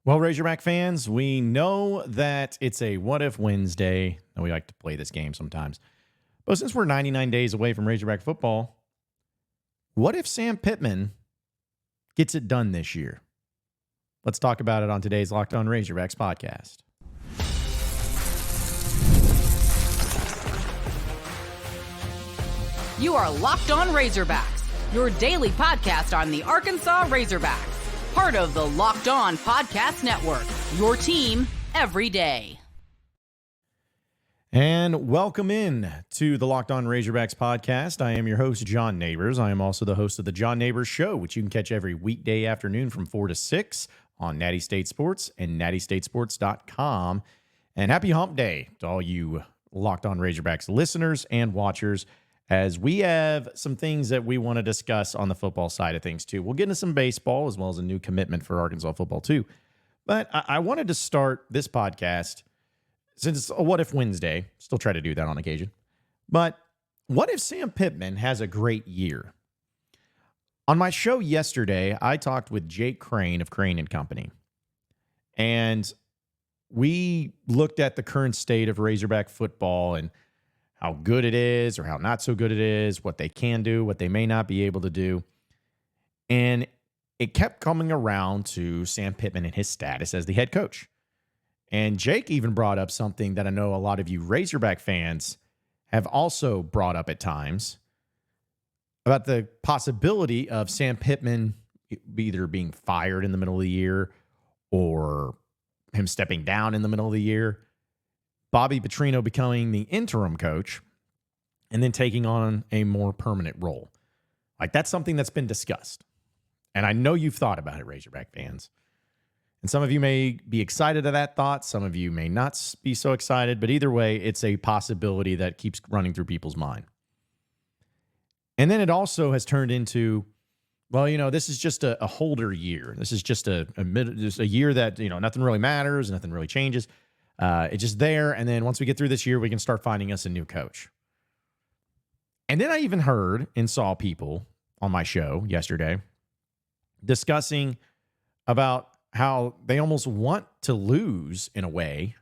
Well, Razorback fans, we know that it's a What If Wednesday, and we like to play this game sometimes. But since we're 99 days away from Razorback football, what if Sam Pittman gets it done this year? Let's talk about it on today's Locked On Razorbacks podcast. You are Locked On Razorbacks, your daily podcast on the Arkansas Razorbacks. Part of the Locked On Podcast Network, your team every day. And welcome in to the Locked On Razorbacks podcast. I am your host, John Nabors. I am also the host of the John Nabors Show, which you can catch every weekday afternoon from 4 to 6 on Natty State Sports and nattystatesports.com. And happy hump day to all you Locked On Razorbacks listeners and watchers, as we have some things that we want to discuss on the football side of things, too. We'll get into some baseball as well as a new commitment for Arkansas football, too. But I wanted to start this podcast, since it's a What If Wednesday, still try to do that on occasion. But what if Sam Pittman has a great year? On my show yesterday, I talked with Jake Crane of Crane & Company. And we looked at the current state of Razorback football and how good it is or how not so good it is, what they can do, what they may not be able to do. And it kept coming around to Sam Pittman and his status as the head coach. And Jake even brought up something that I know a lot of you Razorback fans have also brought up at times about the possibility of Sam Pittman either being fired in the middle of the year or him stepping down in the middle of the year, Bobby Petrino becoming the interim coach, and then taking on a more permanent role. Like, that's something that's been discussed. And I know you've thought about it, Razorback fans. And some of you may be excited at that thought. Some of you may not be so excited. But either way, it's a possibility that keeps running through people's mind. And then it also has turned into, well, this is just a holder year. This is just a year that, nothing really matters. Nothing really changes. It's just there. And then once we get through this year, we can start finding us a new coach. And then I even heard and saw people on my show yesterday discussing about how they almost want to lose in a way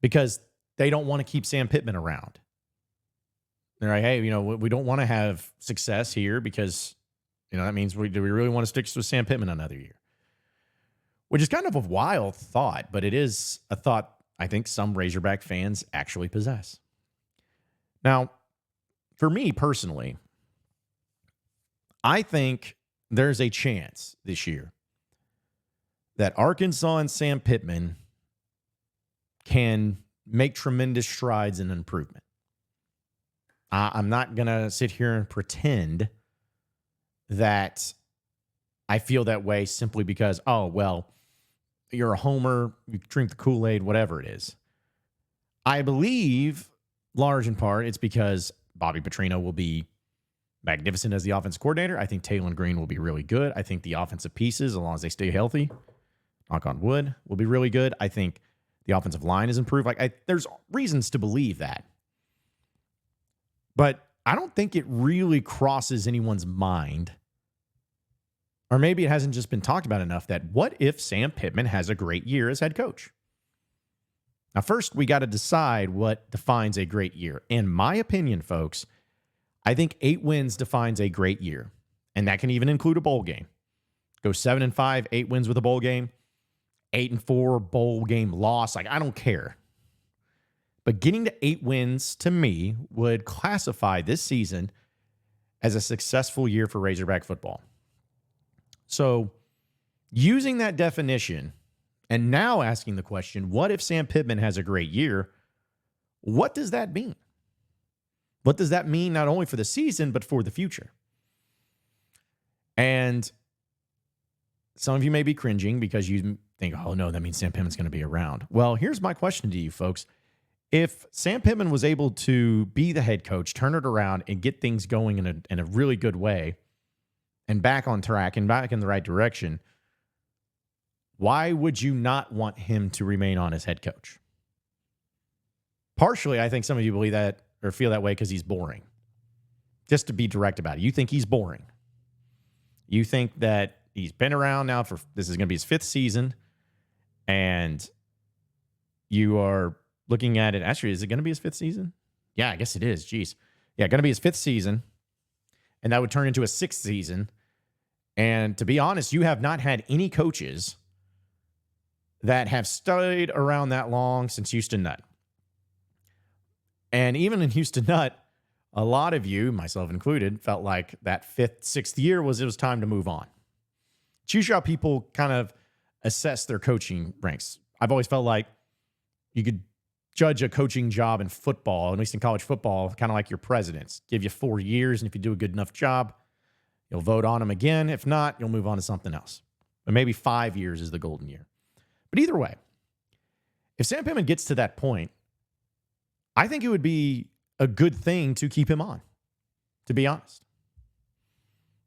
because they don't want to keep Sam Pittman around. They're like, hey, we don't want to have success here because, that means do we really want to stick with Sam Pittman another year? Which is kind of a wild thought, but it is a thought I think some Razorback fans actually possess. Now, for me personally, I think there's a chance this year that Arkansas and Sam Pittman can make tremendous strides in improvement. I'm not going to sit here and pretend that I feel that way simply because, you're a homer, you drink the Kool-Aid, whatever it is. I believe, large in part, it's because Bobby Petrino will be magnificent as the offensive coordinator. I think Taylor Green will be really good. I think the offensive pieces, as long as they stay healthy, knock on wood, will be really good. I think the offensive line is improved. There's reasons to believe that. But I don't think it really crosses anyone's mind, or maybe it hasn't just been talked about enough, that what if Sam Pittman has a great year as head coach? Now, first, we got to decide what defines a great year. In my opinion, folks, I think 8 wins defines a great year. And that can even include a bowl game. Go 7-5, 8 wins with a bowl game, 8-4 bowl game loss. I don't care. But getting to 8 wins, to me, would classify this season as a successful year for Razorback football. So, using that definition and now asking the question, what if Sam Pittman has a great year? What does that mean? What does that mean not only for the season, but for the future? And some of you may be cringing because you think, oh, no, that means Sam Pittman's going to be around. Well, here's my question to you, folks. If Sam Pittman was able to be the head coach, turn it around, and get things going in a really good way, and back on track and back in the right direction, why would you not want him to remain on as head coach? Partially, I think some of you believe that or feel that way because he's boring. Just to be direct about it. You think he's boring. You think that he's been around now this is going to be his 5th season. And you are looking at it. Actually, is it going to be his 5th season? Yeah, I guess it is. Jeez. Yeah, going to be his 5th season. And that would turn into a 6th season. And to be honest, you have not had any coaches that have stayed around that long since Houston Nutt. And even in Houston Nutt, a lot of you, myself included, felt like that 5th, 6th year it was time to move on. Choose how people kind of assess their coaching ranks. I've always felt like you could judge a coaching job in football, at least in college football, kind of like your presidents. Give you 4 years, and if you do a good enough job, you'll vote on them again. If not, you'll move on to something else. But maybe 5 years is the golden year. But either way, if Sam Pittman gets to that point, I think it would be a good thing to keep him on, to be honest.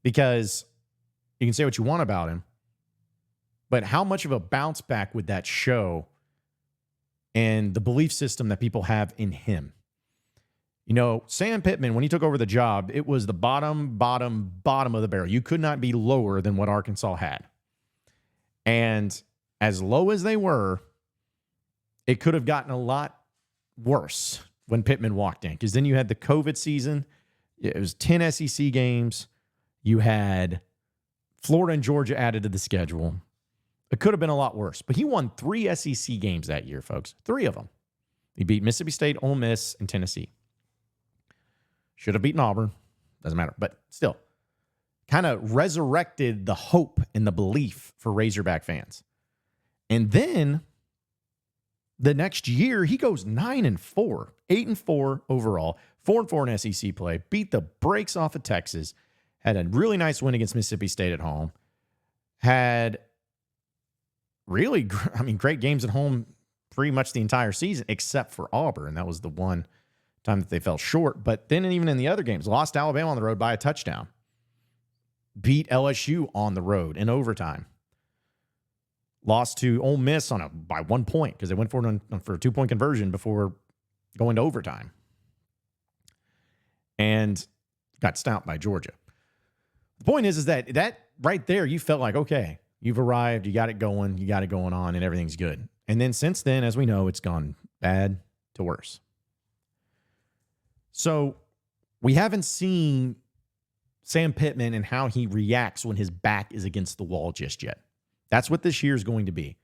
Because you can say what you want about him, but how much of a bounce back would that show and the belief system that people have in him? You know, Sam Pittman, when he took over the job, it was the bottom of the barrel. You could not be lower than what Arkansas had. And as low as they were, it could have gotten a lot worse when Pittman walked in, because then you had the COVID season. It was 10 SEC games. You had Florida and Georgia added to the schedule. It could have been a lot worse. But he won 3 SEC games that year, folks. 3 of them. He beat Mississippi State, Ole Miss, and Tennessee. Should have beaten Auburn. Doesn't matter. But still, kind of resurrected the hope and the belief for Razorback fans. And then the next year, he goes 9-4, 8-4 overall, 4-4 in SEC play, beat the brakes off of Texas, had a really nice win against Mississippi State at home, had really, great games at home pretty much the entire season, except for Auburn. That was the one time that they fell short. But then even in the other games, lost Alabama on the road by a touchdown, beat LSU on the road in overtime. Lost to Ole Miss by 1 point because they went for a 2-point conversion before going to overtime. And got stomped by Georgia. The point is that right there, you felt like, okay, you've arrived, you got it going on, and everything's good. And then since then, as we know, it's gone bad to worse. So we haven't seen Sam Pittman and how he reacts when his back is against the wall just yet. That's what this year is going to be.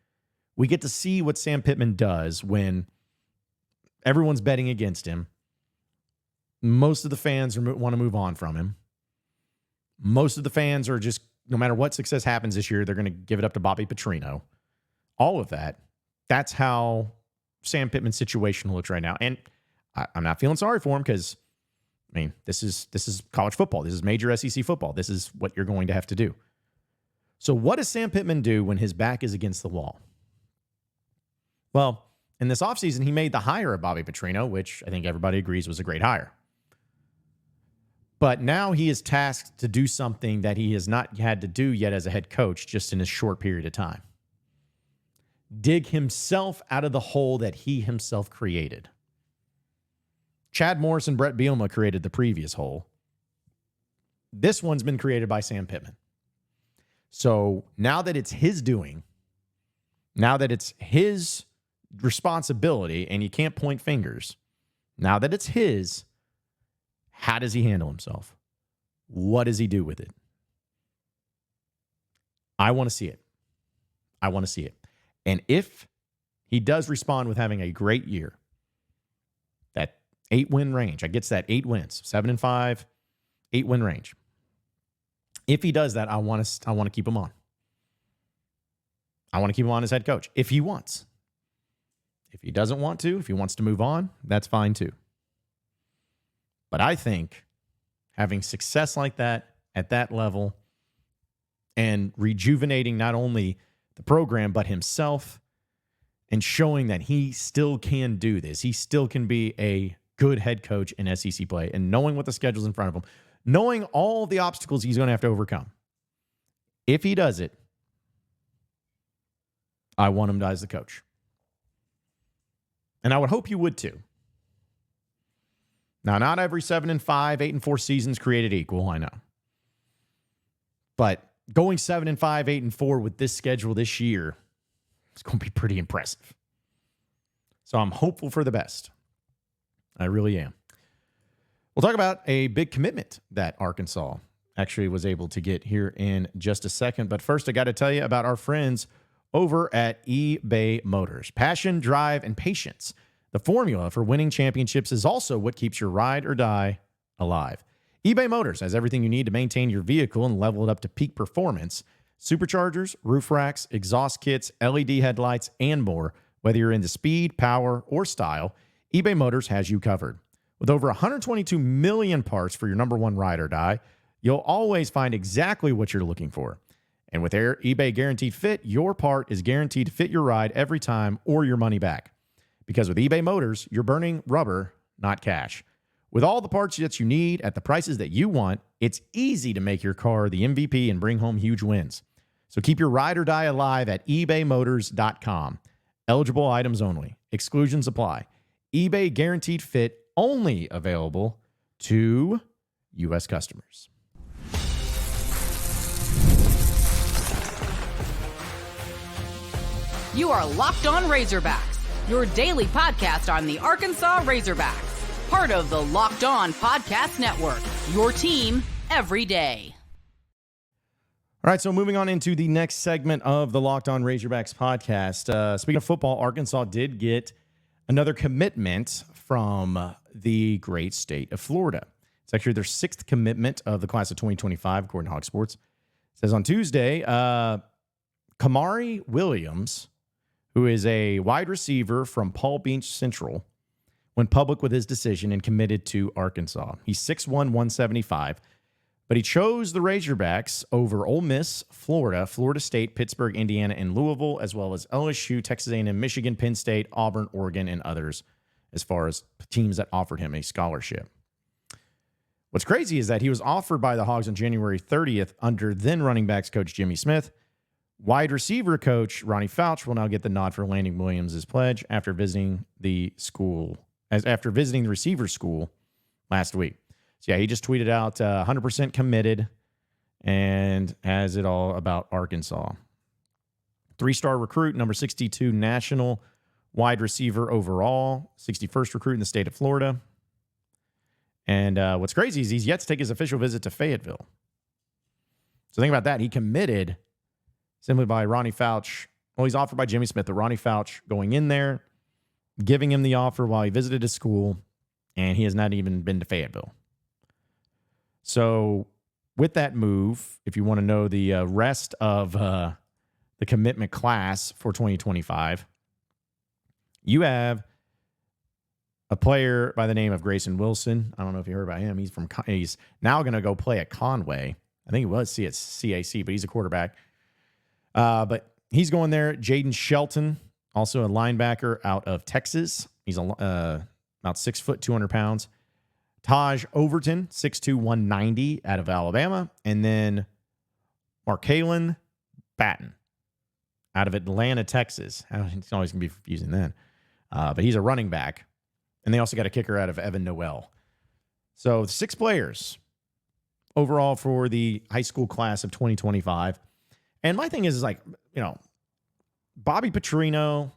We get to see what Sam Pittman does when everyone's betting against him. Most of the fans want to move on from him. Most of the fans are just, no matter what success happens this year, they're going to give it up to Bobby Petrino. All of that. That's how Sam Pittman's situation looks right now. And I'm not feeling sorry for him because, this is college football. This is major SEC football. This is what you're going to have to do. So what does Sam Pittman do when his back is against the wall? Well, in this offseason, he made the hire of Bobby Petrino, which I think everybody agrees was a great hire. But now he is tasked to do something that he has not had to do yet as a head coach just in a short period of time. Dig himself out of the hole that he himself created. Chad Morris and Brett Bielema created the previous hole. This one's been created by Sam Pittman. So now that it's his doing, now that it's his responsibility, and you can't point fingers, now that it's his, how does he handle himself? What does he do with it? I want to see it. I want to see it. And if he does respond with having a great year, that 8-win range, I gets that 8 wins, 7-5, 8-win range. If he does that, I want to keep him on. I want to keep him on as head coach if he wants. If he doesn't want to, if he wants to move on, that's fine too. But I think having success like that at that level and rejuvenating not only the program but himself and showing that he still can do this, he still can be a good head coach in SEC play, and knowing what the schedule's in front of him, knowing all the obstacles he's going to have to overcome. If he does it, I want him as the coach. And I would hope you would too. Now, not every 7-5, 8-4 season's created equal, I know. But going 7-5, 8-4 with this schedule this year, it's going to be pretty impressive. So I'm hopeful for the best. I really am. We'll talk about a big commitment that Arkansas actually was able to get here in just a second. But first, I got to tell you about our friends over at eBay Motors. Passion, drive, and patience. The formula for winning championships is also what keeps your ride or die alive. eBay Motors has everything you need to maintain your vehicle and level it up to peak performance. Superchargers, roof racks, exhaust kits, LED headlights, and more. Whether you're into speed, power, or style, eBay Motors has you covered. With over 122 million parts for your number one ride or die, you'll always find exactly what you're looking for. And with eBay Guaranteed Fit, your part is guaranteed to fit your ride every time or your money back. Because with eBay Motors, you're burning rubber, not cash. With all the parts that you need at the prices that you want, it's easy to make your car the MVP and bring home huge wins. So keep your ride or die alive at ebaymotors.com. Eligible items only. Exclusions apply. eBay Guaranteed Fit only available to U.S. customers. You are Locked On Razorbacks, your daily podcast on the Arkansas Razorbacks, part of the Locked On Podcast Network, your team every day. All right, so moving on into the next segment of the Locked On Razorbacks podcast. Speaking of football, Arkansas did get another commitment from the great state of Florida. It's actually their sixth commitment of the class of 2025, according to Hogs Sports. It says on Tuesday, Kamare Williams, who is a wide receiver from Palm Beach Central, went public with his decision and committed to Arkansas. He's 6'1", 175, but he chose the Razorbacks over Ole Miss, Florida, Florida State, Pittsburgh, Indiana, and Louisville, as well as LSU, Texas A&M, Michigan, Penn State, Auburn, Oregon, and others, as far as teams that offered him a scholarship. What's crazy is that he was offered by the Hogs on January 30th under then running backs coach Jimmy Smith. Wide receiver coach Ronnie Fouch will now get the nod for landing Williams' pledge after visiting the receiver school last week. So yeah, he just tweeted out 100% committed and has it all about Arkansas. 3-star recruit, number 62 national wide receiver overall, 61st recruit in the state of Florida. And what's crazy is he's yet to take his official visit to Fayetteville. So think about that. He committed simply by Ronnie Fouch. Well, he's offered by Jimmy Smith, but Ronnie Fouch going in there, giving him the offer while he visited his school, and he has not even been to Fayetteville. So with that move, if you want to know the rest of the commitment class for 2025, you have a player by the name of Grayson Wilson. I don't know if you heard about him. He's now going to go play at Conway. I think he was at CAC, but he's a quarterback. But he's going there. Jaden Shelton, also a linebacker out of Texas. He's about 6 foot, 200 pounds. Taj Overton, 6'2", 190 out of Alabama. And then Markalen Batten out of Atlanta, Texas. It's always going to be confusing then. But he's a running back. And they also got a kicker out of Evan Noel. So 6 players overall for the high school class of 2025. And my thing is like, Bobby Petrino,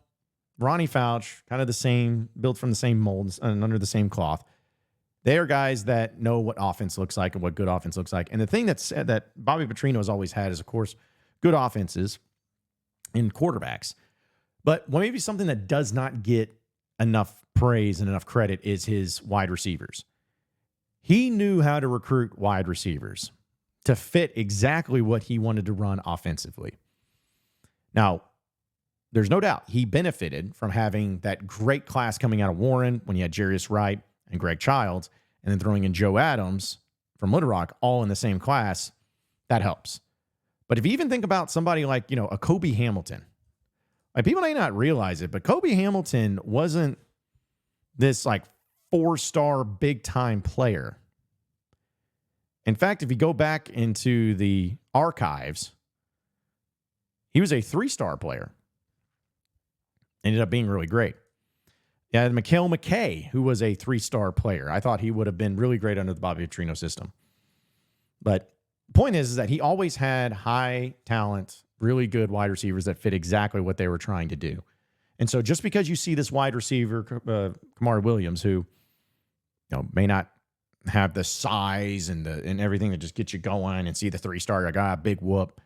Ronnie Fouch, kind of the same, built from the same molds and under the same cloth. They are guys that know what offense looks like and what good offense looks like. And the thing that Bobby Petrino has always had is, of course, good offenses in quarterbacks. But maybe something that does not get enough praise and enough credit is his wide receivers. He knew how to recruit wide receivers to fit exactly what he wanted to run offensively. Now, there's no doubt he benefited from having that great class coming out of Warren when you had Jarius Wright and Greg Childs, and then throwing in Joe Adams from Little Rock all in the same class. That helps. But if you even think about somebody like, a Kobe Hamilton, like people may not realize it, but Kobe Hamilton wasn't this like 4-star big time player. In fact, if you go back into the archives, he was a 3-star player. Ended up being really great. Yeah, Mikhail McKay, who was a 3-star player. I thought he would have been really great under the Bobby Petrino system. But Point is that he always had high talent, really good wide receivers that fit exactly what they were trying to do. And so just because you see this wide receiver, Kamare Williams, who may not have the size and everything that just gets you going and see the 3-star, you're like, big whoop.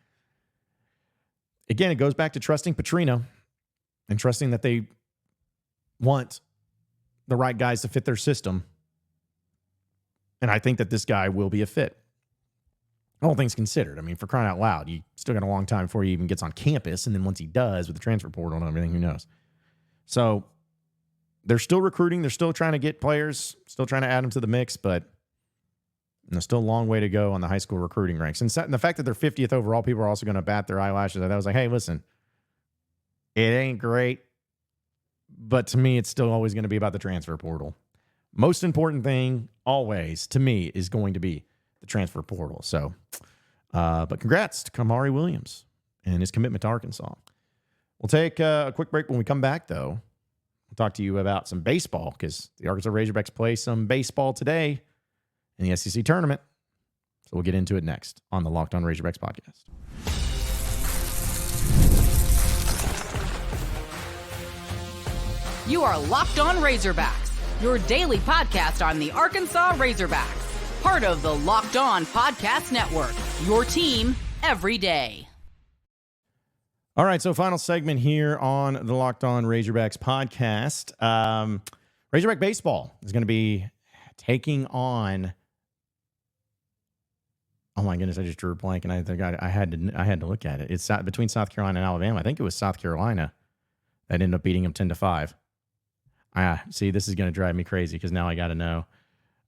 Again, it goes back to trusting Petrino and trusting that they want the right guys to fit their system. And I think that this guy will be a fit. All things considered. I mean, for crying out loud, you still got a long time before he even gets on campus. And then once he does, with the transfer portal and everything, who knows? So they're still recruiting. They're still trying to get players, still trying to add them to the mix, but there's still a long way to go on the high school recruiting ranks. And the fact that they're 50th overall, people are also going to bat their eyelashes at that. I was like, hey, listen, it ain't great, but to me, it's still always going to be about the transfer portal. Most important thing, always, to me, is going to be the transfer portal. So, but congrats to Kamare Williams and his commitment to Arkansas. We'll take a quick break. When we come back, though, we'll talk to you about some baseball because the Arkansas Razorbacks play some baseball today in the SEC tournament. So we'll get into it next on the Locked On Razorbacks podcast. You are Locked On Razorbacks, your daily podcast on the Arkansas Razorbacks. Part of the Locked On Podcast Network, your team every day. All right, so final segment here on the Locked On Razorbacks podcast. Razorback baseball is going to be taking on. Oh my goodness, I just drew a blank, and I think I had to look at it. It's between South Carolina and Alabama. I think it was South Carolina that ended up beating them 10-5. See, this is going to drive me crazy because now I got to know.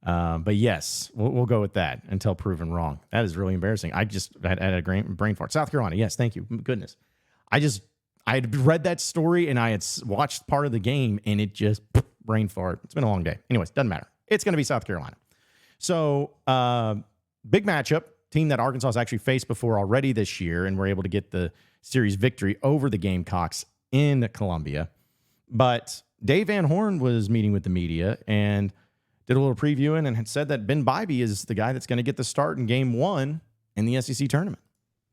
But yes, we'll go with that until proven wrong. That is really embarrassing. I just had a brain fart. South Carolina, yes, thank you. Goodness. I had read that story and I had watched part of the game and it just brain fart. It's been a long day. Anyways, doesn't matter. It's going to be South Carolina. So big matchup, team that Arkansas has actually faced before already this year and were able to get the series victory over the Gamecocks in Columbia. But Dave Van Horn was meeting with the media and did a little previewing and had said that Ben Bybee is the guy that's going to get the start in game 1 in the SEC tournament.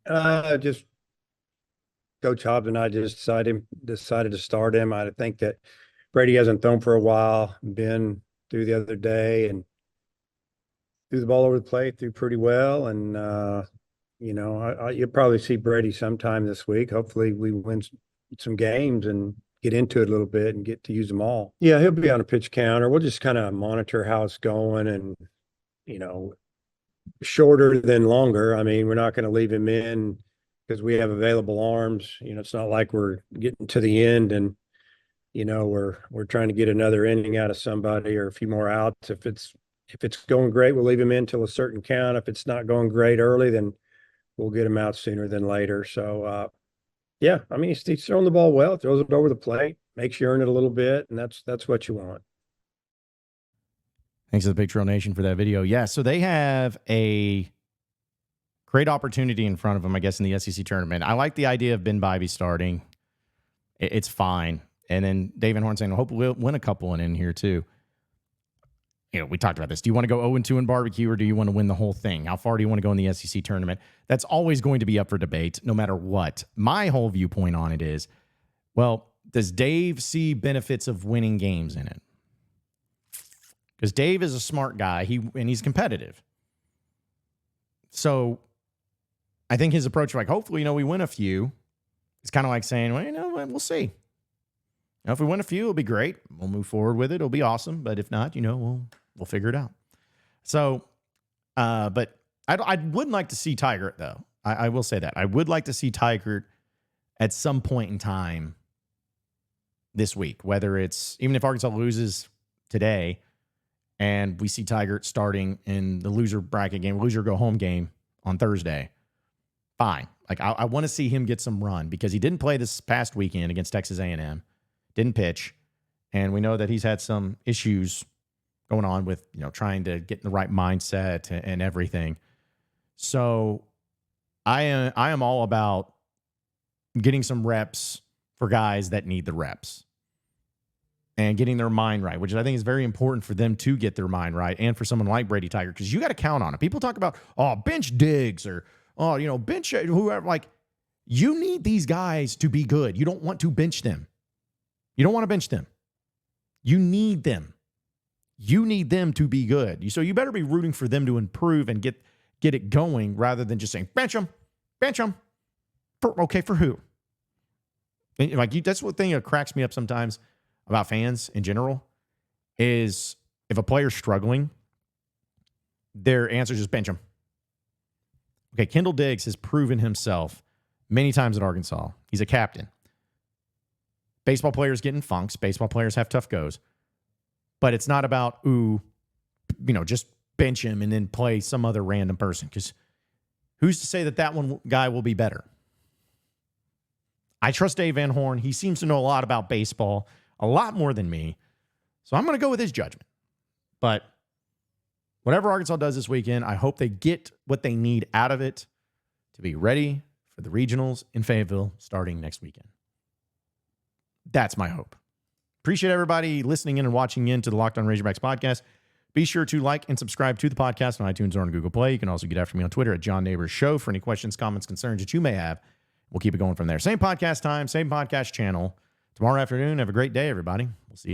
Just Coach Hobbs and I just decided to start him. I think that Brady hasn't thrown for a while. Ben threw the other day and threw the ball over the plate, threw pretty well. And, you'll probably see Brady sometime this week. Hopefully we win some games and get into it a little bit and get to use them all. Yeah, he'll be on a pitch counter. We'll just kind of monitor how it's going and, shorter than longer. I mean, we're not going to leave him in because we have available arms. It's not like we're getting to the end and, we're trying to get another inning out of somebody or a few more outs. If it's going great, we'll leave him in till a certain count. If it's not going great early, then we'll get him out sooner than later. So, yeah, I mean, he's throwing the ball well, throws it over the plate, makes you earn it a little bit, and that's what you want. Thanks to the Big Trail Nation for that video. Yeah, so they have a great opportunity in front of them, I guess, in the SEC tournament. I like the idea of Ben Bybee starting. It's fine. And then Dave Van Horn saying, I hope we'll win a couple in here too. We talked about this. Do you want to go 0-2 in barbecue or do you want to win the whole thing? How far do you want to go in the SEC tournament? That's always going to be up for debate, no matter what. My whole viewpoint on it is, well, does Dave see benefits of winning games in it? Because Dave is a smart guy, and he's competitive. So I think his approach, hopefully, we win a few. It's kind of like saying, well, we'll see. If we win a few, it'll be great. We'll move forward with it. It'll be awesome. But if not, we'll figure it out. So, but I would like to see Tigert, though. I will say that. I would like to see Tigert at some point in time this week, whether it's, even if Arkansas loses today and we see Tigert starting in the loser bracket game, loser go home game on Thursday, fine. I want to see him get some run because he didn't play this past weekend against Texas A&M. Didn't pitch, and we know that he's had some issues going on with, trying to get in the right mindset and everything. So I am all about getting some reps for guys that need the reps. and getting their mind right, which I think is very important for them to get their mind right, and for someone like Brady Tiger, because you got to count on it. People talk about, bench Diggs or, bench whoever. Like, you need these guys to be good. You don't want to bench them. You don't want to bench them. You need them. You need them to be good. So you better be rooting for them to improve and get it going, rather than just saying, bench them. For who? Like, that's what thing that cracks me up sometimes about fans in general, is if a player's struggling, their answer is just bench him. Okay, Kendall Diggs has proven himself many times at Arkansas. He's a captain. Baseball players get in funks. Baseball players have tough goes. But it's not about, just bench him and then play some other random person. Because who's to say that one guy will be better? I trust Dave Van Horn. He seems to know a lot about baseball, a lot more than me. So I'm going to go with his judgment. But whatever Arkansas does this weekend, I hope they get what they need out of it to be ready for the regionals in Fayetteville starting next weekend. That's my hope. Appreciate everybody listening in and watching in to the Locked On Razorbacks podcast. Be sure to like and subscribe to the podcast on iTunes or on Google Play. You can also get after me on Twitter at John Nabors Show for any questions, comments, concerns that you may have. We'll keep it going from there. Same podcast time, same podcast channel. Tomorrow afternoon. Have a great day, everybody. We'll see you.